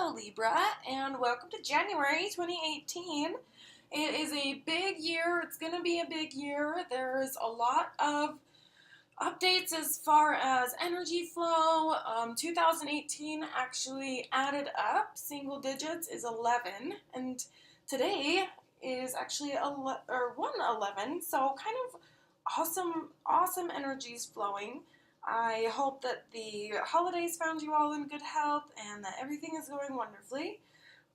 Hello Libra, and welcome to January 2018. It is a big year. It's going to be a big year. There's a lot of updates as far as energy flow. 2018 actually added up. Single digits is 11, and today is actually 111. So kind of awesome energies flowing. I hope that the holidays found you all in good health and that everything is going wonderfully.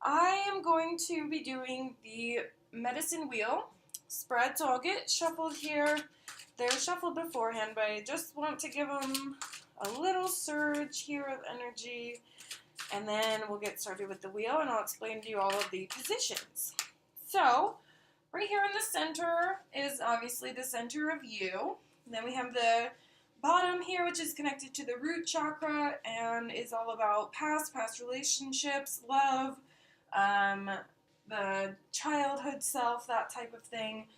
I am going to be doing the medicine wheel spread, so I'll get shuffled here. They're shuffled beforehand, but I just want to give them a little surge here of energy, and then we'll get started with the wheel, and I'll explain to you all of the positions. So, right here in the center is obviously the center of you. And then we have the bottom here, which is connected to the root chakra and is all about past relationships, love, the childhood self, that type of thing.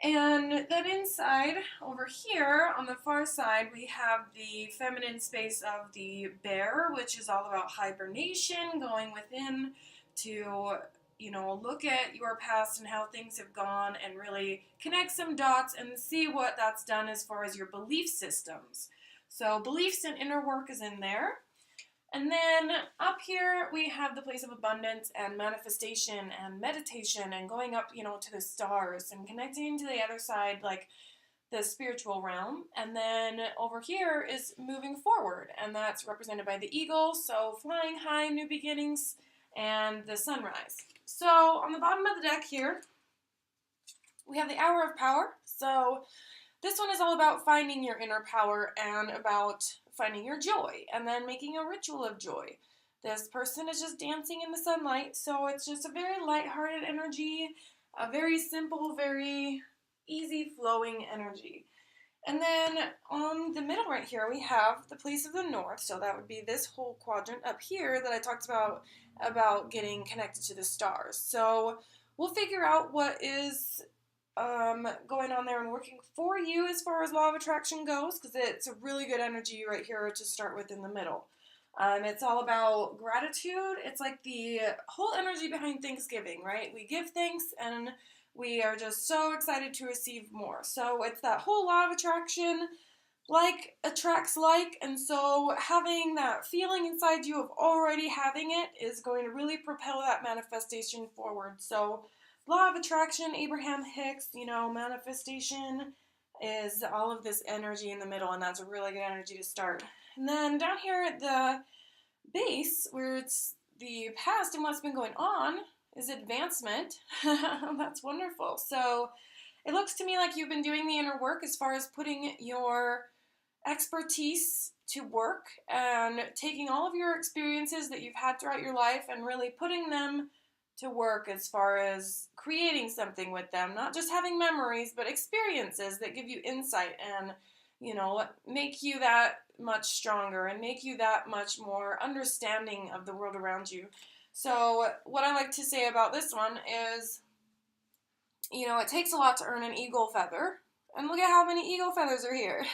And then inside, over here, on the far side, we have the feminine space of the bear, which is all about hibernation, going within to, look at your past and how things have gone and really connect some dots and see what that's done as far as your belief systems. So beliefs and inner work is in there. And then up here we have the place of abundance and manifestation and meditation and going up, to the stars and connecting to the other side, like the spiritual realm. And then over here is moving forward, and that's represented by the eagle, so flying high, new beginnings, and the sunrise. So on the bottom of the deck here, we have the Hour of Power. So this one is all about finding your inner power and about finding your joy and then making a ritual of joy. This person is just dancing in the sunlight, so it's just a very lighthearted energy, a very simple, very easy flowing energy. And then on the middle right here, we have the place of the north, so that would be this whole quadrant up here that I talked about getting connected to the stars. So we'll figure out what is going on there and working for you as far as law of attraction goes, because it's a really good energy right here to start with in the middle. It's all about gratitude. It's like the whole energy behind Thanksgiving, right? We give thanks and we are just so excited to receive more. So it's that whole law of attraction, like attracts like, and so having that feeling inside you of already having it is going to really propel that manifestation forward. So law of attraction, Abraham Hicks, manifestation is all of this energy in the middle, and that's a really good energy to start. And then down here at the base, where it's the past and what's been going on, is advancement. That's wonderful. So it looks to me like you've been doing the inner work as far as putting your expertise to work and taking all of your experiences that you've had throughout your life and really putting them to work as far as creating something with them, not just having memories, but experiences that give you insight and, make you that much stronger and make you that much more understanding of the world around you. So what I like to say about this one is, it takes a lot to earn an eagle feather, and look at how many eagle feathers are here.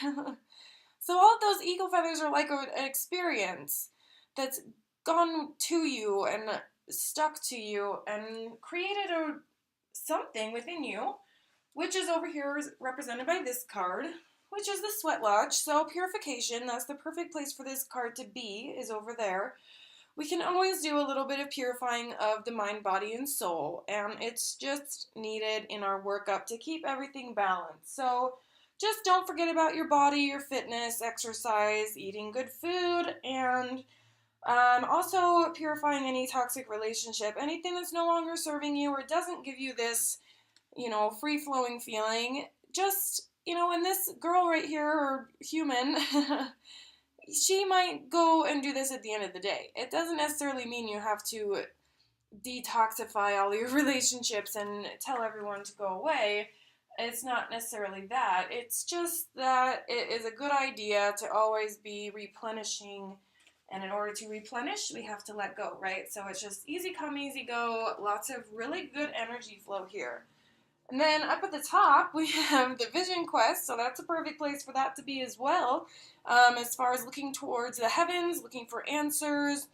So all of those eagle feathers are like an experience that's gone to you and stuck to you and created something within you, which is over here represented by this card, which is the Sweat Lodge. So purification, that's the perfect place for this card to be, is over there. We can always do a little bit of purifying of the mind, body, and soul, and it's just needed in our workup to keep everything balanced. So just don't forget about your body, your fitness, exercise, eating good food, and also purifying any toxic relationship, anything that's no longer serving you or doesn't give you this, free-flowing feeling. Just, and this girl right here, or human, she might go and do this at the end of the day. It doesn't necessarily mean you have to detoxify all your relationships and tell everyone to go away. It's not necessarily that. It's just that it is a good idea to always be replenishing. And in order to replenish, we have to let go, right? So it's just easy come, easy go. Lots of really good energy flow here. And then up at the top, we have the Vision Quest. So that's a perfect place for that to be as well. As far as looking towards the heavens, looking for answers,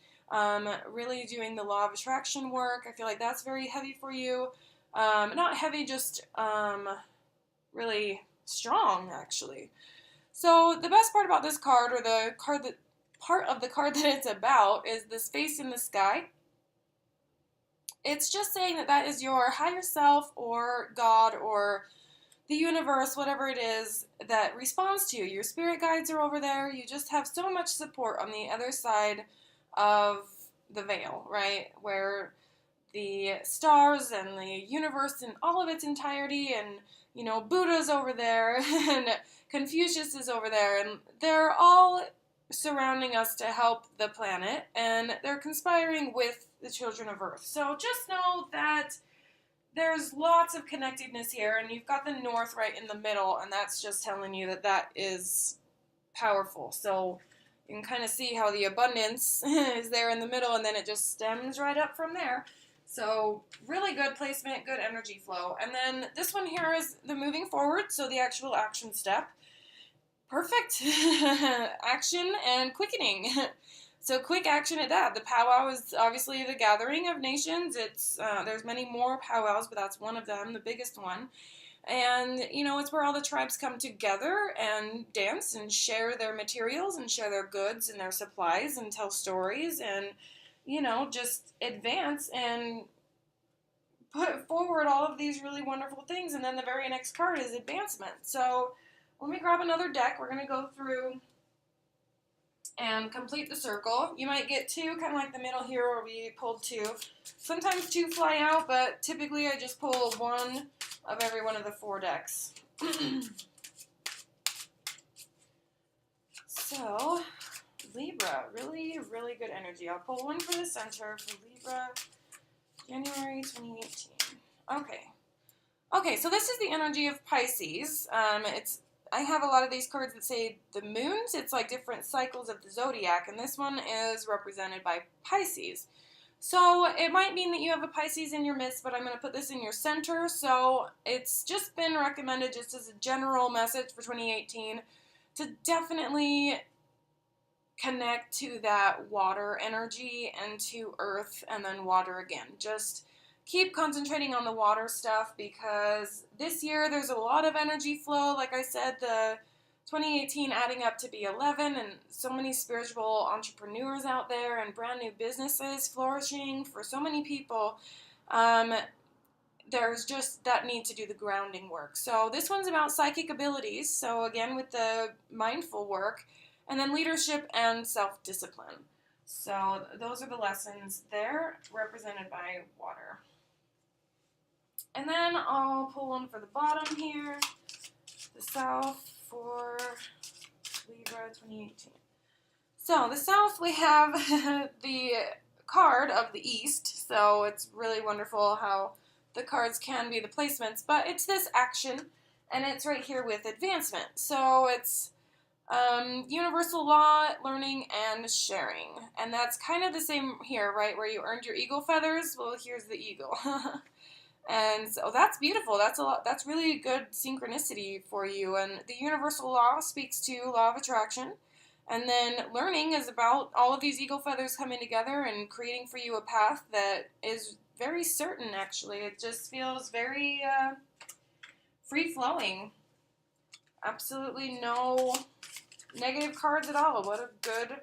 really doing the law of attraction work. I feel like that's very heavy for you. Not heavy, just really strong, actually. So the best part about this card, or the card that part of the card that it's about, is the space in the sky. It's just saying that that is your higher self or God or the universe, whatever it is that responds to you. Your spirit guides are over there. You just have so much support on the other side of the veil, right? Where the stars and the universe in all of its entirety, and Buddha's over there and Confucius is over there, and they're all surrounding us to help the planet, and they're conspiring with the children of Earth. So just know that there's lots of connectedness here, and you've got the north right in the middle, and that's just telling you that that is powerful. So you can kind of see how the abundance is there in the middle, and then it just stems right up from there. So really good placement, good energy flow. And then this one here is the moving forward, so the actual action step. Perfect. Action and quickening. So quick action at that. The powwow is obviously the gathering of nations. It's there's many more powwows, but that's one of them, the biggest one. And, it's where all the tribes come together and dance and share their materials and share their goods and their supplies and tell stories and, just advance and put forward all of these really wonderful things. And then the very next card is advancement. So let me grab another deck. We're going to go through and complete the circle. You might get two, kind of like the middle here where we pulled two. Sometimes two fly out, but typically I just pull one of every one of the four decks. So, Libra, really, really good energy. I'll pull one for the center for Libra, January 2018. Okay, so this is the energy of Pisces. I have a lot of these cards that say the moons. It's like different cycles of the zodiac, and this one is represented by Pisces. So it might mean that you have a Pisces in your midst, but I'm going to put this in your center. So it's just been recommended, just as a general message for 2018, to definitely connect to that water energy and to earth and then water again. Just keep concentrating on the water stuff, because this year there's a lot of energy flow. Like I said, the 2018 adding up to be 11, and so many spiritual entrepreneurs out there and brand new businesses flourishing for so many people. There's just that need to do the grounding work. So this one's about psychic abilities. So again, with the mindful work, and then leadership and self-discipline. So those are the lessons there, represented by water. And then I'll pull one for the bottom here, the South for Libra 2018. So the South, we have the card of the East, so it's really wonderful how the cards can be the placements, but it's this action, and it's right here with advancement. So it's universal law, learning, and sharing. And that's kind of the same here, right, where you earned your eagle feathers. Well, here's the eagle. And so that's beautiful. That's a lot. That's really good synchronicity for you. And the universal law speaks to law of attraction. And then learning is about all of these eagle feathers coming together and creating for you a path that is very certain, actually. It just feels very free-flowing. Absolutely no negative cards at all. What a good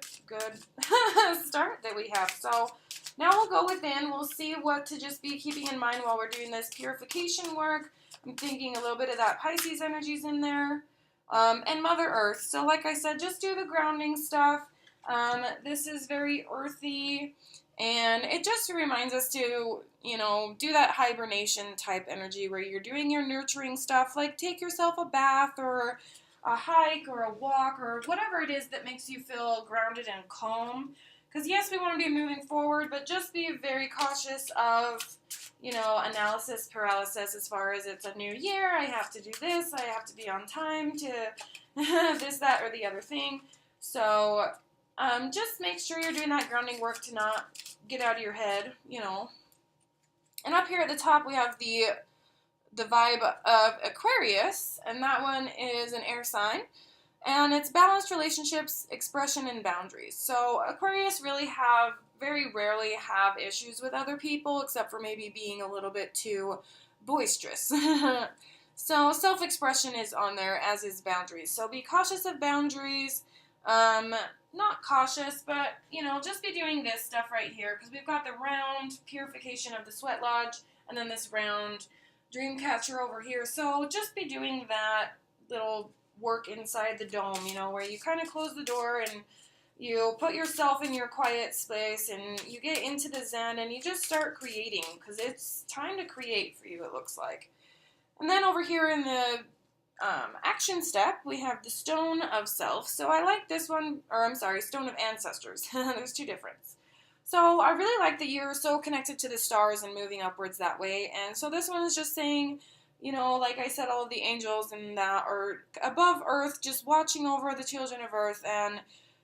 start that we have. So now we'll go within. We'll see what to just be keeping in mind while we're doing this purification work. I'm thinking a little bit of that Pisces energy's in there. And Mother Earth. So like I said, just do the grounding stuff. This is very earthy, and it just reminds us to, do that hibernation type energy where you're doing your nurturing stuff, like take yourself a bath or a hike or a walk or whatever it is that makes you feel grounded and calm. Because yes, we want to be moving forward, but just be very cautious of, analysis paralysis as far as it's a new year, I have to do this, I have to be on time to this, that, or the other thing. So just make sure you're doing that grounding work to not get out of your head, And up here at the top we have the vibe of Aquarius, and that one is an air sign. And it's balanced relationships, expression, and boundaries. So Aquarius really very rarely have issues with other people, except for maybe being a little bit too boisterous. So self-expression is on there, as is boundaries. So be cautious of boundaries. Not cautious, but, just be doing this stuff right here, because we've got the round purification of the sweat lodge, and then this round dream catcher over here. So just be doing that little work inside the dome, where you kind of close the door and you put yourself in your quiet space and you get into the zen and you just start creating, because it's time to create for you, it looks like. And then over here in the action step, we have the Stone of Self. So I like this one, or I'm sorry, Stone of Ancestors. There's two differences. So I really like that you're so connected to the stars and moving upwards that way. And so this one is just saying, like I said, all of the angels and that are above Earth, just watching over the children of Earth, and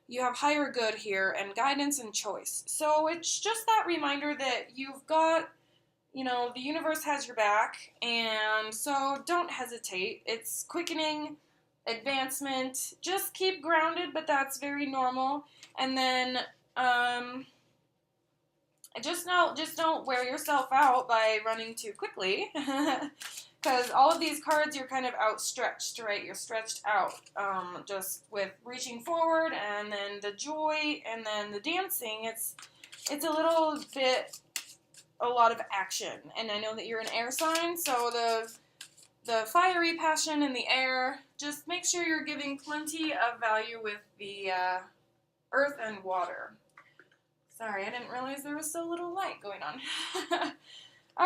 you have higher good here and guidance and choice. So it's just that reminder that you've got, the universe has your back, and so don't hesitate. It's quickening, advancement. Just keep grounded, but that's very normal. And then, just don't wear yourself out by running too quickly, because all of these cards, you're kind of outstretched, right? You're stretched out, just with reaching forward, and then the joy, and then the dancing. It's a little bit, a lot of action. And I know that you're an air sign, so the fiery passion in the air, just make sure you're giving plenty of value with the earth and water. Sorry, I didn't realize there was so little light going on.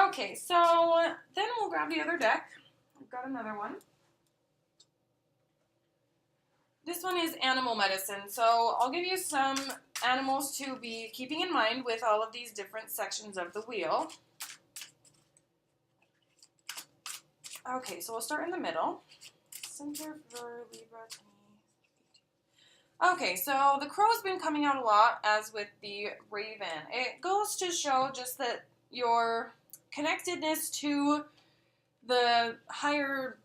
Okay, so then we'll grab the other deck. I've got another one. This one is animal medicine, so I'll give you some animals to be keeping in mind with all of these different sections of the wheel. Okay, so we'll start in the middle. Center for Libra. Okay, so the crow's been coming out a lot, as with the raven. It goes to show just that your connectedness to the higher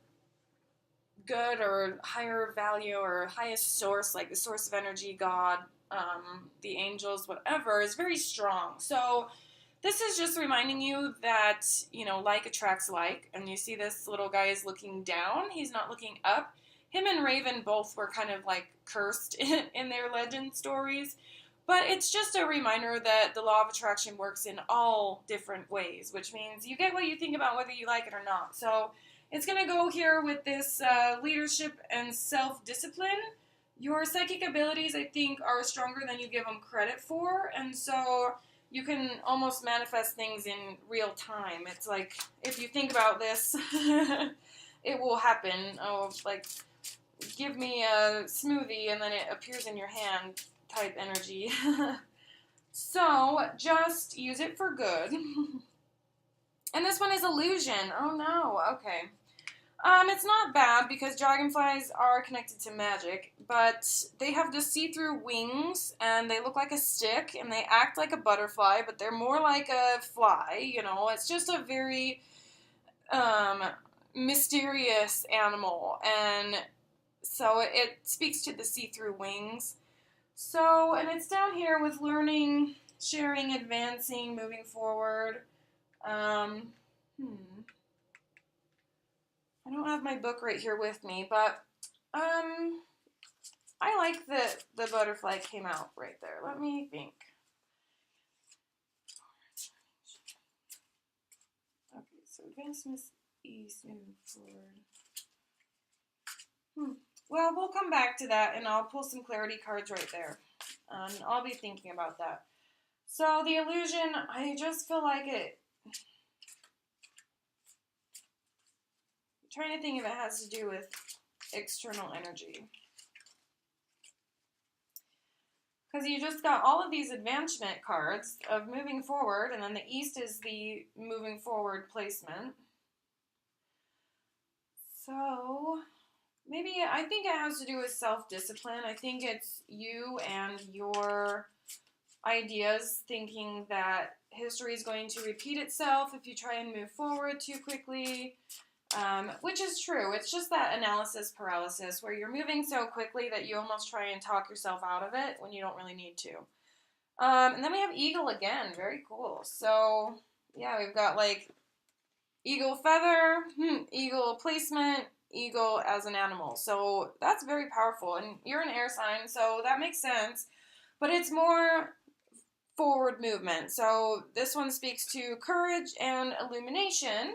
good or higher value or highest source, like the source of energy, God, the angels, whatever, is very strong. So this is just reminding you that, like attracts like, and you see this little guy is looking down. He's not looking up. Him and Raven both were kind of like cursed in their legend stories. But it's just a reminder that the law of attraction works in all different ways, which means you get what you think about whether you like it or not. So it's going to go here with this leadership and self-discipline. Your psychic abilities, I think, are stronger than you give them credit for. And so you can almost manifest things in real time. It's like, if you think about this, it will happen. Oh, like, give me a smoothie and then it appears in your hand type energy. So just use it for good. And this one is illusion. Oh no, okay. It's not bad because dragonflies are connected to magic, but they have the see-through wings and they look like a stick and they act like a butterfly, but they're more like a fly, It's just a very mysterious animal, and so it speaks to the see-through wings. So, and it's down here with learning, sharing, advancing, moving forward. I don't have my book right here with me, but I like that the butterfly came out right there. Let me think. Okay, so advancement east, moving forward. Well, we'll come back to that, and I'll pull some clarity cards right there. And I'll be thinking about that. So the illusion, I just feel like it. I'm trying to think if it has to do with external energy. Because you just got all of these advancement cards of moving forward, and then the east is the moving forward placement. So maybe I think it has to do with self-discipline. I think it's you and your ideas thinking that history is going to repeat itself if you try and move forward too quickly. which is true. It's just that analysis paralysis where you're moving so quickly that you almost try and talk yourself out of it when you don't really need to. And then we have eagle again. Very cool. So, yeah, we've got like eagle feather, eagle placement, eagle as an animal. So that's very powerful. And you're an air sign, so that makes sense. But it's more forward movement. So this one speaks to courage and illumination.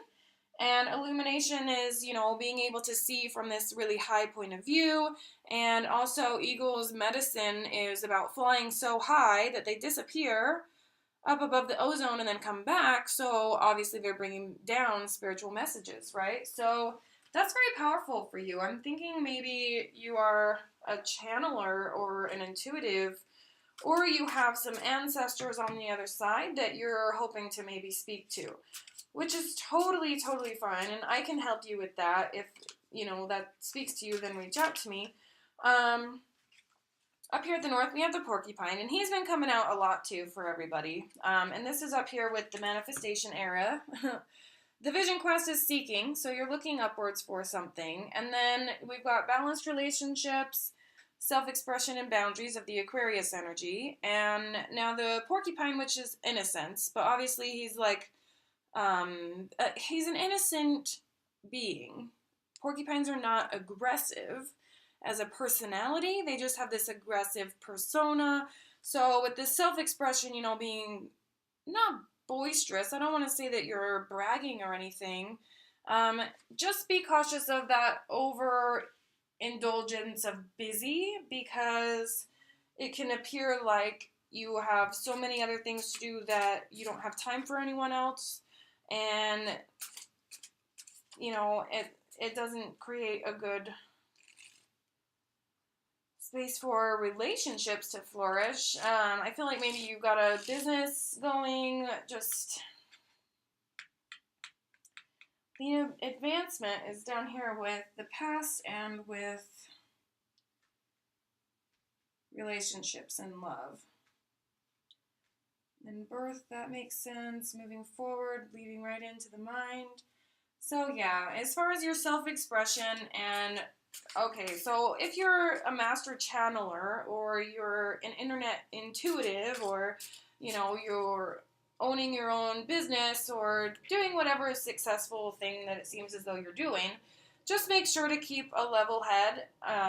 And illumination is, you know, being able to see from this really high point of view. And also, eagle's medicine is about flying so high that they disappear up above the ozone and then come back. So obviously, they're bringing down spiritual messages, right? So that's very powerful for you. I'm thinking maybe you are a channeler or an intuitive, or you have some ancestors on the other side that you're hoping to maybe speak to, which is totally, totally fine, and I can help you with that. If, you know, that speaks to you, then reach out to me. Up here at the north, we have the porcupine, and he's been coming out a lot, too, for everybody. And this is up here with the manifestation era. The vision quest is seeking, so you're looking upwards for something. And then we've got balanced relationships, self-expression, and boundaries of the Aquarius energy. And now the porcupine, which is innocence, but obviously he's like, he's an innocent being. Porcupines are not aggressive as a personality. They just have this aggressive persona. So with this self-expression, you know, being not boisterous, I don't want to say that you're bragging or anything. Just be cautious of that overindulgence of busy, because it can appear like you have so many other things to do that you don't have time for anyone else. And, you know, it doesn't create a good space for relationships to flourish. I feel like maybe you've got a business going, just the advancement is down here with the past and with relationships and love. And birth, that makes sense. Moving forward, leading right into the mind. So yeah, as far as your self-expression and, okay, so if you're a master channeler or you're an internet intuitive, or, you know, you're owning your own business or doing whatever successful thing that it seems as though you're doing, just make sure to keep a level head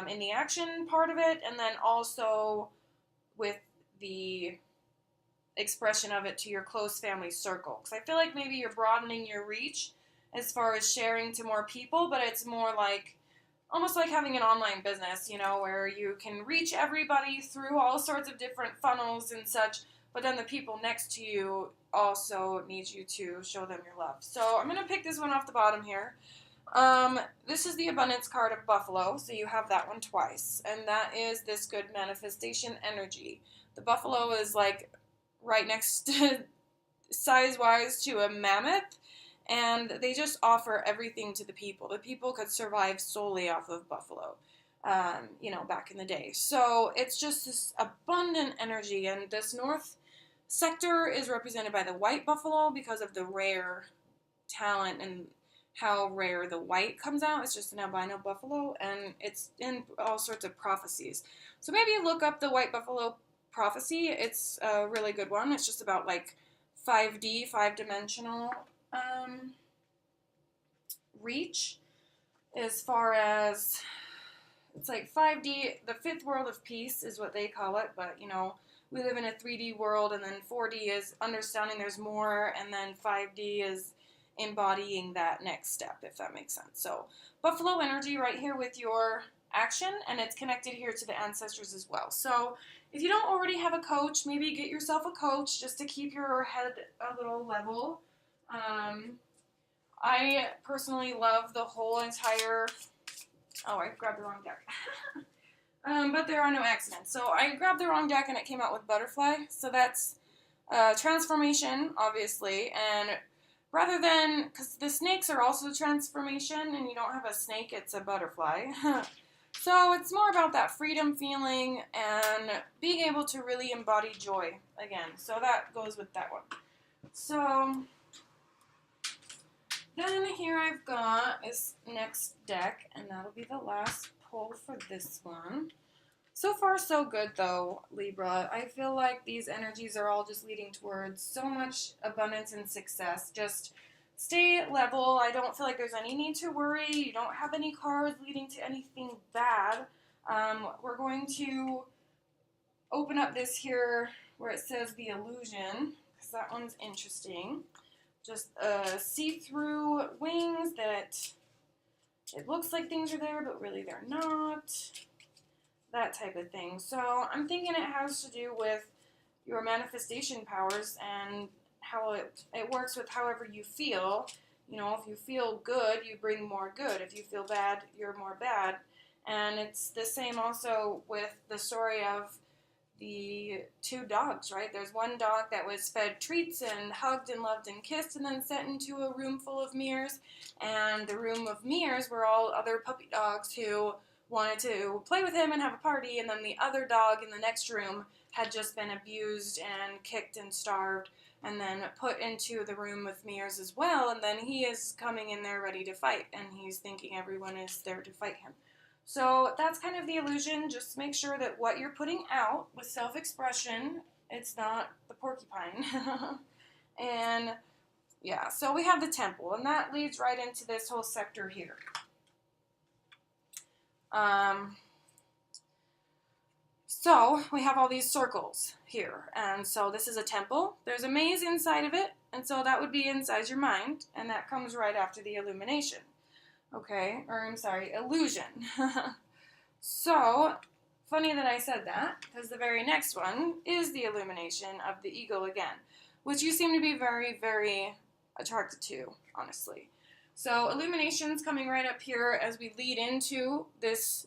in the action part of it, and then also with the expression of it to your close family circle. Because I feel like maybe you're broadening your reach as far as sharing to more people, but it's more like almost like having an online business, you know, where you can reach everybody through all sorts of different funnels and such, but then the people next to you also need you to show them your love. So I'm going to pick this one off the bottom here. This is the abundance card of Buffalo, so you have that one twice, and that is this good manifestation energy. The buffalo is like right next to, size-wise, to a mammoth, and they just offer everything to the people. The people could survive solely off of buffalo, you know, back in the day. So it's just this abundant energy, and this north sector is represented by the white buffalo because of the rare talent and how rare the white comes out. It's just an albino buffalo, and it's in all sorts of prophecies. So maybe look up the white buffalo prophecy. It's a really good one. It's just about like 5D, five-dimensional reach, as far as it's like 5D, the fifth world of peace is what they call it, but you know, we live in a 3D world, and then 4D is understanding there's more, and then 5D is embodying that next step, if that makes sense. So buffalo energy right here with your action, and it's connected here to the ancestors as well. So if you don't already have a coach, maybe get yourself a coach just to keep your head a little level. I personally love the whole entire, oh, I grabbed the wrong deck. But there are no accidents. So I grabbed the wrong deck and it came out with butterfly. So that's transformation, obviously. And rather than, because the snakes are also transformation, and you don't have a snake, it's a butterfly. So it's more about that freedom feeling and being able to really embody joy again. So that goes with that one. So Then here I've got this next deck, and that'll be the last pull for this one. So far, so good, though, Libra. I feel like these energies are all just leading towards so much abundance and success. Just stay level. I don't feel like there's any need to worry. You don't have any cards leading to anything bad. We're going to open up this here where it says the illusion, because that one's interesting. Just see-through wings that it looks like things are there, but really they're not. That type of thing. So I'm thinking it has to do with your manifestation powers and how it works with however you feel. You know, if you feel good, you bring more good. If you feel bad, you're more bad. And it's the same also with the story of the two dogs, right? There's one dog that was fed treats and hugged and loved and kissed and then sent into a room full of mirrors. And the room of mirrors were all other puppy dogs who wanted to play with him and have a party, and then the other dog in the next room had just been abused and kicked and starved and then put into the room with mirrors as well, and then he is coming in there ready to fight, and he's thinking everyone is there to fight him. So that's kind of the illusion. Just make sure that what you're putting out with self-expression, it's not the porcupine. And yeah, so we have the temple, and that leads right into this whole sector here. So we have all these circles here, and so this is a temple. There's a maze inside of it, and so that would be inside your mind, and that comes right after the illumination. Okay, or I'm sorry, illusion. So, funny that I said that, because the very next one is the illumination of the ego again, which you seem to be very, very attracted to, honestly. So illumination's coming right up here as we lead into this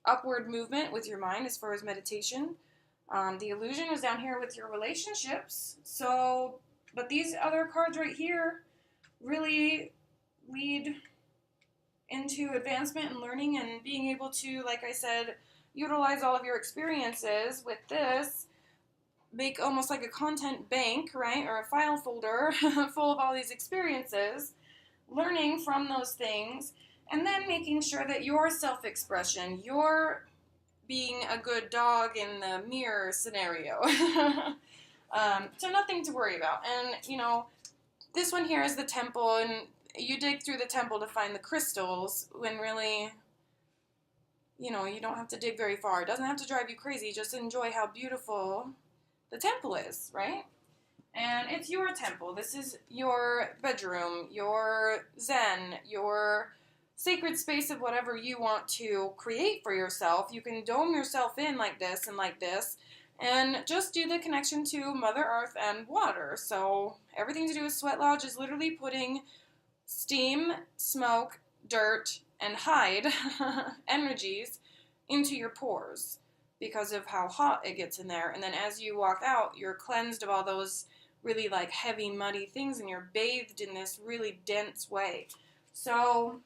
upward movement with your mind as far as meditation. The illusion is down here with your relationships. So, but these other cards right here really lead into advancement and learning and being able to, like I said, utilize all of your experiences with this. Make almost like a content bank, right, or a file folder full of all these experiences, learning from those things, and then making sure that your self-expression, your being a good dog in the mirror scenario. So nothing to worry about. And, you know, this one here is the temple, and you dig through the temple to find the crystals, when really, you know, you don't have to dig very far. It doesn't have to drive you crazy. Just enjoy how beautiful the temple is, right? And it's your temple. This is your bedroom, your zen, your sacred space of whatever you want to create for yourself. You can dome yourself in like this, and just do the connection to Mother Earth and water. So everything to do with Sweat Lodge is literally putting steam, smoke, dirt, and hide energies into your pores because of how hot it gets in there. And then as you walk out, you're cleansed of all those really like heavy, muddy things, and you're bathed in this really dense way. So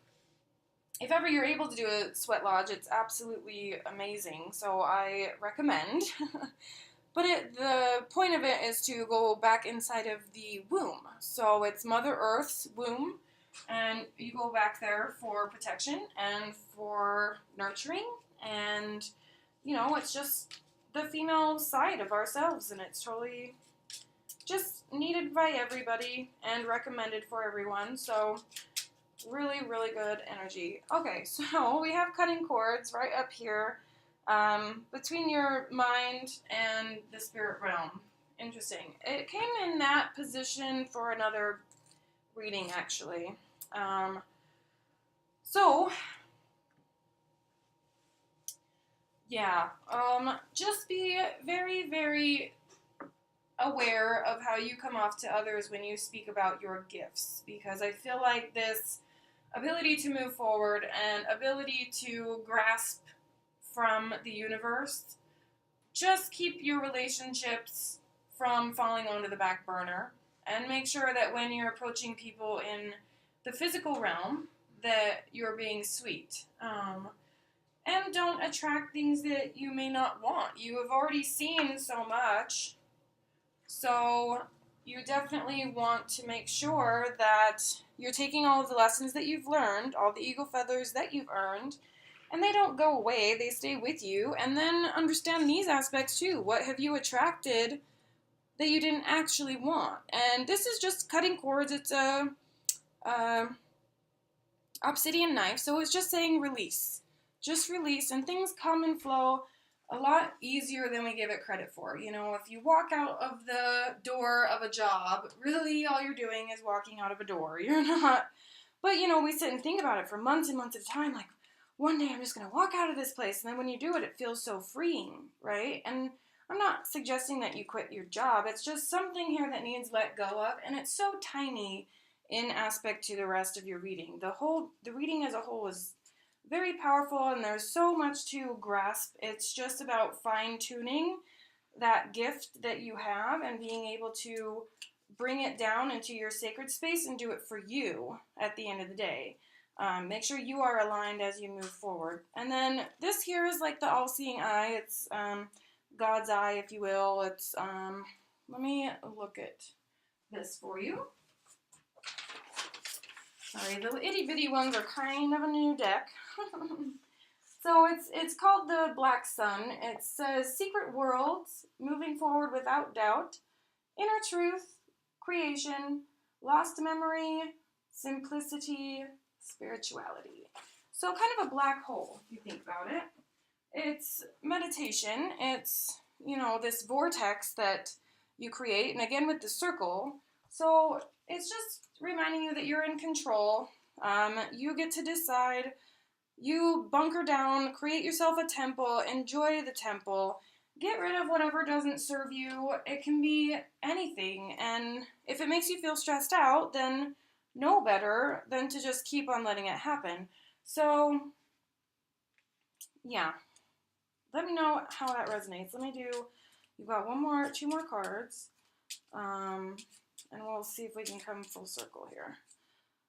if ever you're able to do a Sweat Lodge, it's absolutely amazing. So I recommend. But the point of it is to go back inside of the womb. So it's Mother Earth's womb, and you go back there for protection and for nurturing, and, you know, it's just the female side of ourselves, and it's totally just needed by everybody and recommended for everyone. So really, really good energy. Okay, so we have cutting cords right up here. Between your mind and the spirit realm. Interesting. It came in that position for another reading, actually. Just be very, very aware of how you come off to others when you speak about your gifts, because I feel like this ability to move forward and ability to grasp from the universe, just keep your relationships from falling onto the back burner, and make sure that when you're approaching people in the physical realm that you're being sweet, and don't attract things that you may not want. You have already seen so much, so you definitely want to make sure that you're taking all of the lessons that you've learned, all the eagle feathers that you've earned, and they don't go away, they stay with you. And then understand these aspects too. What have you attracted that you didn't actually want? And this is just cutting cords. It's a obsidian knife, so it's just saying release. Just release, and things come and flow a lot easier than we give it credit for. You know, if you walk out of the door of a job, really all you're doing is walking out of a door. You're not, but you know, we sit and think about it for months and months at a time, like, one day I'm just going to walk out of this place, and then when you do it, it feels so freeing, right? And I'm not suggesting that you quit your job. It's just something here that needs let go of, and it's so tiny in aspect to the rest of your reading. The reading as a whole is very powerful, and there's so much to grasp. It's just about fine-tuning that gift that you have and being able to bring it down into your sacred space and do it for you at the end of the day. Make sure you are aligned as you move forward. And then this here is like the all-seeing eye. It's God's eye, if you will. It's let me look at this for you. Sorry, the itty-bitty ones are kind of a new deck. So it's called the Black Sun. It says secret worlds, moving forward without doubt, inner truth, creation, lost memory, simplicity, spirituality. So kind of a black hole, if you think about it. It's meditation. It's, you know, this vortex that you create, and again with the circle. So it's just reminding you that you're in control. You get to decide. You bunker down, create yourself a temple, enjoy the temple, get rid of whatever doesn't serve you. It can be anything, and if it makes you feel stressed out, then know better than to just keep on letting it happen. So, yeah, let me know how that resonates. Let me do, you've got two more cards, and we'll see if we can come full circle here.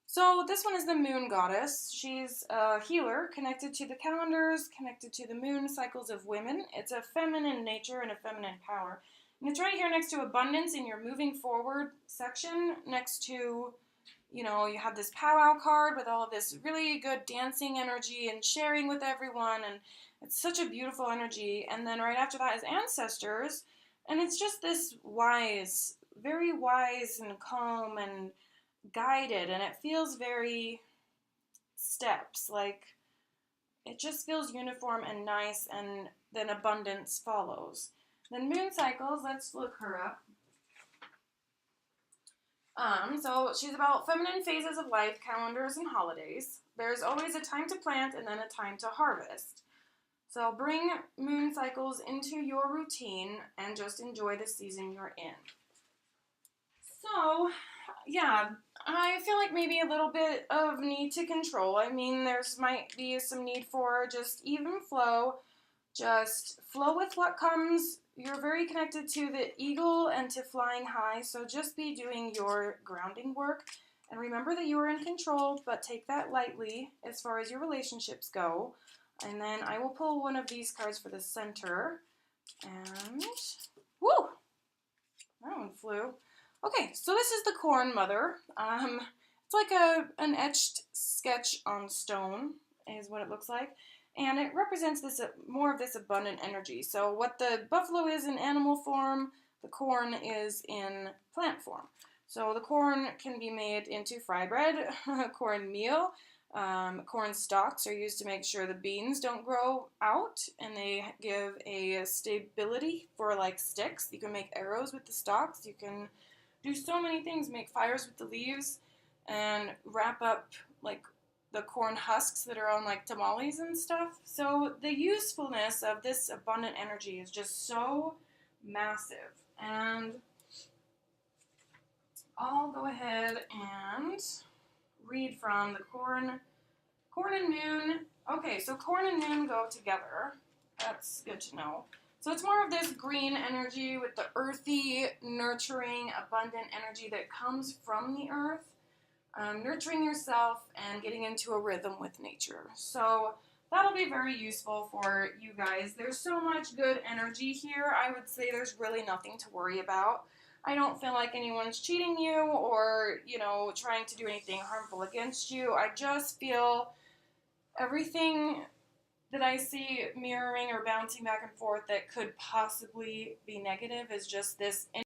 So this one is the moon goddess. She's a healer, connected to the calendars, connected to the moon cycles of women. It's a feminine nature and a feminine power. And it's right here next to abundance in your moving forward section, next to, you know, you have this powwow card with all of this really good dancing energy and sharing with everyone, and it's such a beautiful energy. And then right after that is ancestors, and it's just this wise, very wise and calm and guided, and it feels very steps, like it just feels uniform and nice, and then abundance follows. Then moon cycles, let's look her up. So she's about feminine phases of life, calendars, and holidays. There's always a time to plant and then a time to harvest. So bring moon cycles into your routine and just enjoy the season you're in. So, yeah, I feel like maybe a little bit of need to control. I mean, there's might be some need for just even flow. Just flow with what comes. You're very connected to the eagle and to flying high, so just be doing your grounding work. And remember that you are in control, but take that lightly as far as your relationships go. And then I will pull one of these cards for the center. And, whoo! That one flew. Okay, so this is the Corn Mother. It's like an etched sketch on stone is what it looks like. And it represents this more of this abundant energy. So what the buffalo is in animal form, the corn is in plant form. So the corn can be made into fry bread, corn meal. Corn stalks are used to make sure the beans don't grow out, and they give a stability for like sticks. You can make arrows with the stalks. You can do so many things, make fires with the leaves, and wrap up like the corn husks that are on like tamales and stuff. So the usefulness of this abundant energy is just so massive. And I'll go ahead and read from the corn and moon. Okay, so corn and moon go together. That's good to know. So it's more of this green energy with the earthy, nurturing, abundant energy that comes from the earth. Nurturing yourself and getting into a rhythm with nature. So that'll be very useful for you guys. There's so much good energy here. I would say there's really nothing to worry about. I don't feel like anyone's cheating you or, you know, trying to do anything harmful against you. I just feel everything that I see mirroring or bouncing back and forth that could possibly be negative is just this